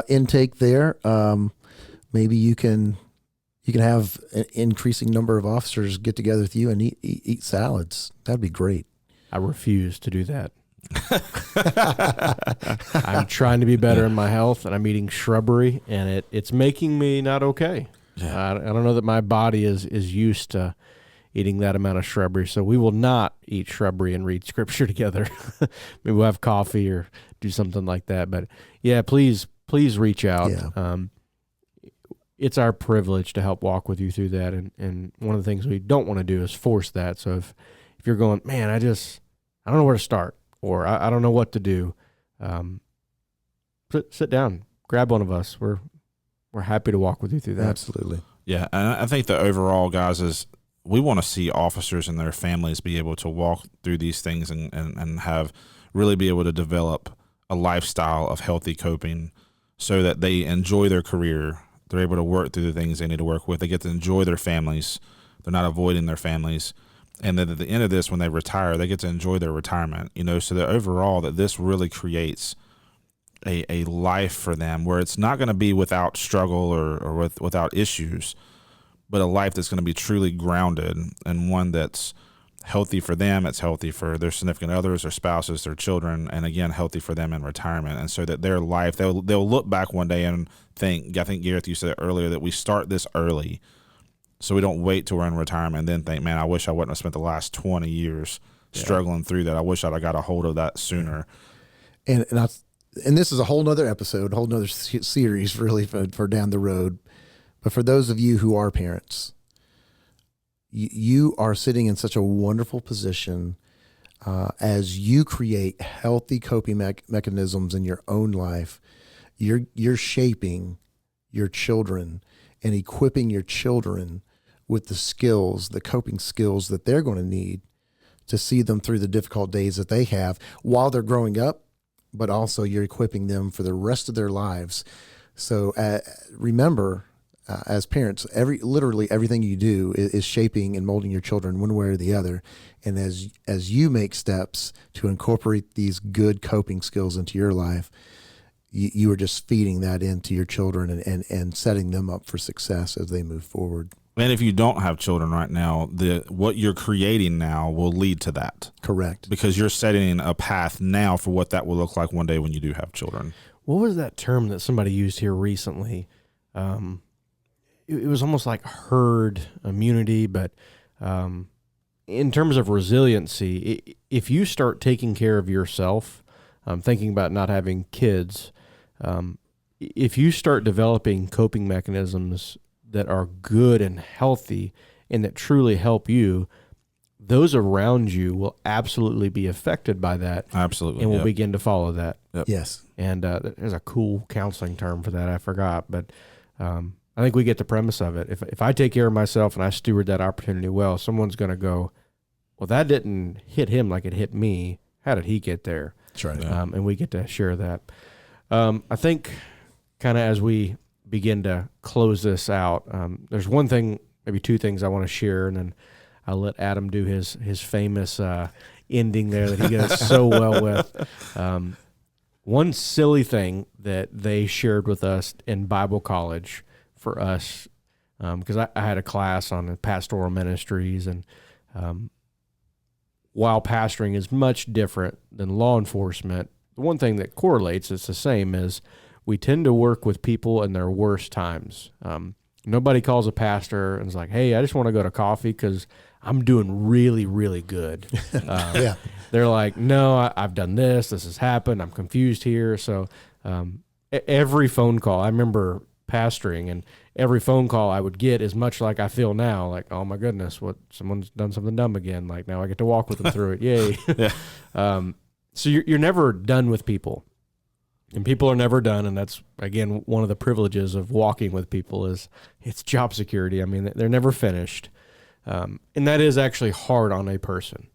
intake there, maybe you can have an increasing number of officers get together with you and eat salads. That'd be great. I refuse to do that. I'm trying to be better in my health, and I'm eating shrubbery, and it's making me not okay. Yeah. I don't know that my body is used to eating that amount of shrubbery, so we will not eat shrubbery and read Scripture together. Maybe we'll have coffee or do something like that. But yeah, please reach out. Yeah. It's our privilege to help walk with you through that, and one of the things we don't want to do is force that. So if you're going, man, I don't know where to start, or I don't know what to do, sit down, grab one of us. We're happy to walk with you through that. Absolutely. Yeah, and I think the overall, guys, is we want to see officers and their families be able to walk through these things and have really be able to develop a lifestyle of healthy coping so that they enjoy their career. They're able to work through the things they need to work with. They get to enjoy their families. They're not avoiding their families. And then at the end of this, when they retire, they get to enjoy their retirement, so that overall that this really creates a life for them where it's not going to be without struggle or without issues, but a life that's going to be truly grounded and one that's healthy for them. It's healthy for their significant others, their spouses, their children, and again, healthy for them in retirement. And so that their life, they'll look back one day and think, I think Gareth, you said it earlier, that we start this early so we don't wait till we're in retirement and then think, man, I wish I wouldn't have spent the last 20 years struggling through that. I wish I'd have got a hold of that sooner. And this is a whole nother episode, a whole nother series really for down the road. But for those of you who are parents, you are sitting in such a wonderful position as you create healthy coping mechanisms in your own life. You're shaping your children and equipping your children with the skills, the coping skills that they're going to need to see them through the difficult days that they have while they're growing up, but also you're equipping them for the rest of their lives. So remember, as parents, literally everything you do is shaping and molding your children one way or the other. And as you make steps to incorporate these good coping skills into your life, you are just feeding that into your children and setting them up for success as they move forward. And if you don't have children right now, what you're creating now will lead to that. Correct. Because you're setting a path now for what that will look like one day when you do have children. What was that term that somebody used here recently? It was almost like herd immunity, but in terms of resiliency, if you start taking care of yourself, thinking about not having kids, if you start developing coping mechanisms that are good and healthy and that truly help you, those around you will absolutely be affected by that. Absolutely. And will begin to follow that. Yep. Yes. And there's a cool counseling term for that. I forgot, but I think we get the premise of it. If I take care of myself and I steward that opportunity well, someone's going to go, well, that didn't hit him like it hit me. How did he get there? That's right. And we get to share that. I think kind of as we begin to close this out, there's one thing, maybe two things I want to share, and then I'll let Adam do his famous ending there that he does so well with. One silly thing that they shared with us in Bible college for us, because I had a class on pastoral ministries, and while pastoring is much different than law enforcement, the one thing that correlates, it's the same, is we tend to work with people in their worst times. Nobody calls a pastor and is like, hey, I just want to go to coffee because I'm doing really, really good. Yeah. They're like, no, I've done this. This has happened. I'm confused here. So every phone call, I remember pastoring, and every phone call I would get is much like I feel now, like, oh my goodness, someone's done something dumb again. Like, now I get to walk with them through it. Yay. Yeah. So you're never done with people. And people are never done, and that's, again, one of the privileges of walking with people is it's job security. I mean, they're never finished. And that is actually hard on a person.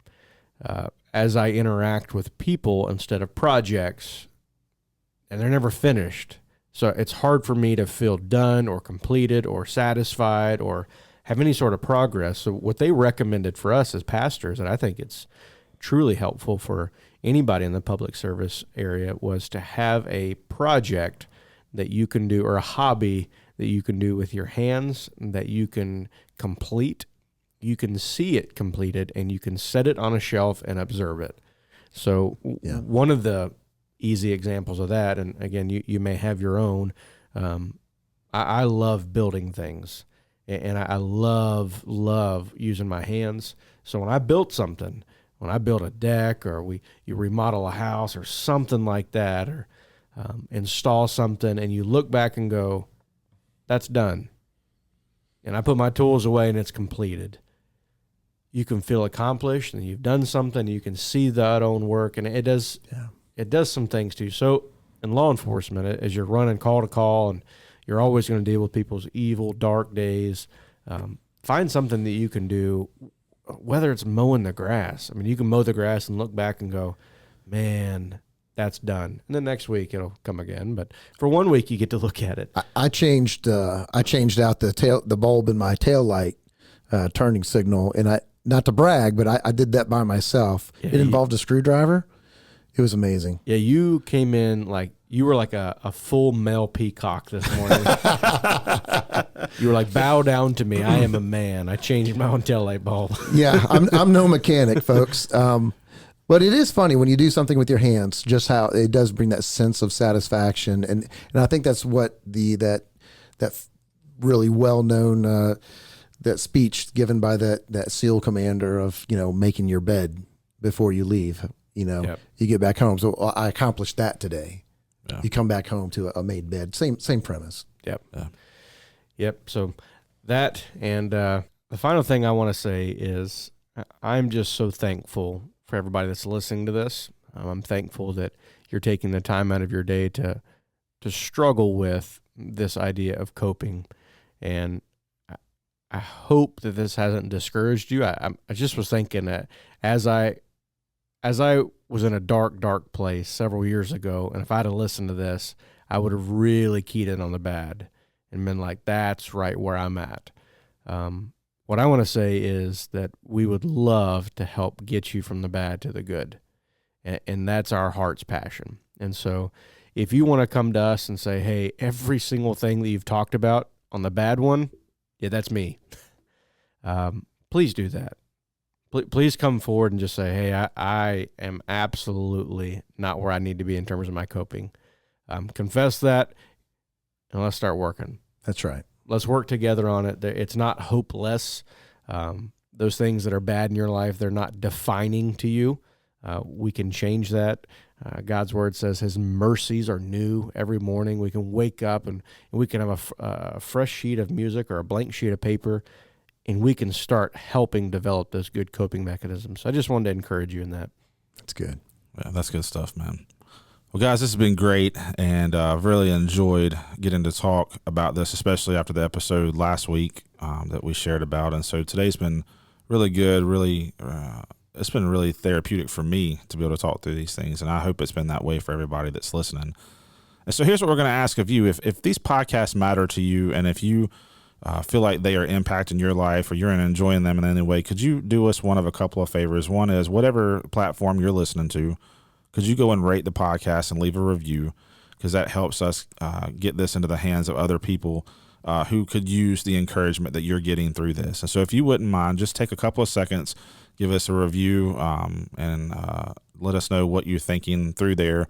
As I interact with people instead of projects, and they're never finished, so it's hard for me to feel done or completed or satisfied or have any sort of progress. So what they recommended for us as pastors, and I think it's truly helpful for anybody in the public service area, was to have a project that you can do, or a hobby that you can do with your hands that you can complete. You can see it completed, and you can set it on a shelf and observe it. So one of the easy examples of that, and again, you may have your own, I love building things, and I love using my hands. So when I built something, when I build a deck, or you remodel a house or something like that, or install something, and you look back and go, that's done. And I put my tools away and it's completed. You can feel accomplished, and you've done something. You can see that own work, and it does some things too. So in law enforcement, as you're running call to call, and you're always going to deal with people's evil, dark days, find something that you can do. Whether it's mowing the grass. I mean, you can mow the grass and look back and go, man, that's done. And then next week it'll come again. But for 1 week, you get to look at it. I changed out the bulb in my tail light turning signal, and not to brag, but I did that by myself. Yeah, it involved a screwdriver. It was amazing. Yeah, you came in like you were like a full male peacock this morning. You were like, bow down to me. I am a man. I changed my own tail light bulb. Yeah, I'm no mechanic, folks. But it is funny when you do something with your hands, just how it does bring that sense of satisfaction. And I think that's what that really well-known that speech given by that SEAL commander of, making your bed before you leave. Yep. You get back home. So I accomplished that today. Yeah. You come back home to a made bed. Same premise. Yep. Yeah. Yep. So that, and the final thing I want to say is I'm just so thankful for everybody that's listening to this. I'm thankful that you're taking the time out of your day to struggle with this idea of coping. And I hope that this hasn't discouraged you. I just was thinking that as I was in a dark place several years ago, and if I'd have listened to this, I would have really keyed in on the bad and been like, that's right where I'm at. What I want to say is that we would love to help get you from the bad to the good. And that's our heart's passion. And so if you want to come to us and say, hey, every single thing that you've talked about on the bad one, yeah, that's me. Please do that. Please come forward and just say, hey, I am absolutely not where I need to be in terms of my coping. Confess that, and let's start working. That's right. Let's work together on it. It's not hopeless. Those things that are bad in your life, they're not defining to you. We can change that. God's word says his mercies are new every morning. We can wake up and we can have a fresh sheet of music or a blank sheet of paper, and we can start helping develop those good coping mechanisms. So I just wanted to encourage you in that. That's good. Yeah, that's good stuff, man. Well, guys, this has been great, and I've really enjoyed getting to talk about this, especially after the episode last week that we shared about. And so today's been really good, it's been really therapeutic for me to be able to talk through these things, and I hope it's been that way for everybody that's listening. And so here's what we're going to ask of you. If these podcasts matter to you, and if you feel like they are impacting your life or you're enjoying them in any way, could you do us one of a couple of favors? One is, whatever platform you're listening to, could you go and rate the podcast and leave a review? Because that helps us get this into the hands of other people who could use the encouragement that you're getting through this. And so if you wouldn't mind, just take a couple of seconds, give us a review, and let us know what you're thinking through there.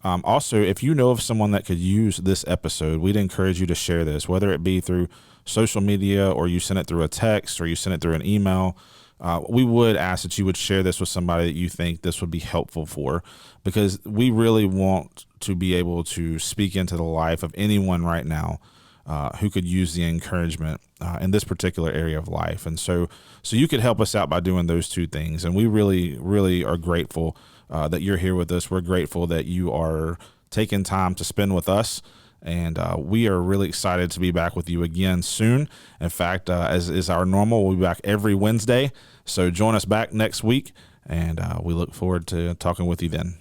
Also, if you know of someone that could use this episode, we'd encourage you to share this, whether it be through social media or you send it through a text or you send it through an email. We would ask that you would share this with somebody that you think this would be helpful for, because we really want to be able to speak into the life of anyone right now who could use the encouragement in this particular area of life. And so you could help us out by doing those two things. And we really, really are grateful that you're here with us. We're grateful that you are taking time to spend with us. And we are really excited to be back with you again soon. In fact, as is our normal, we'll be back every Wednesday. So join us back next week, and we look forward to talking with you then.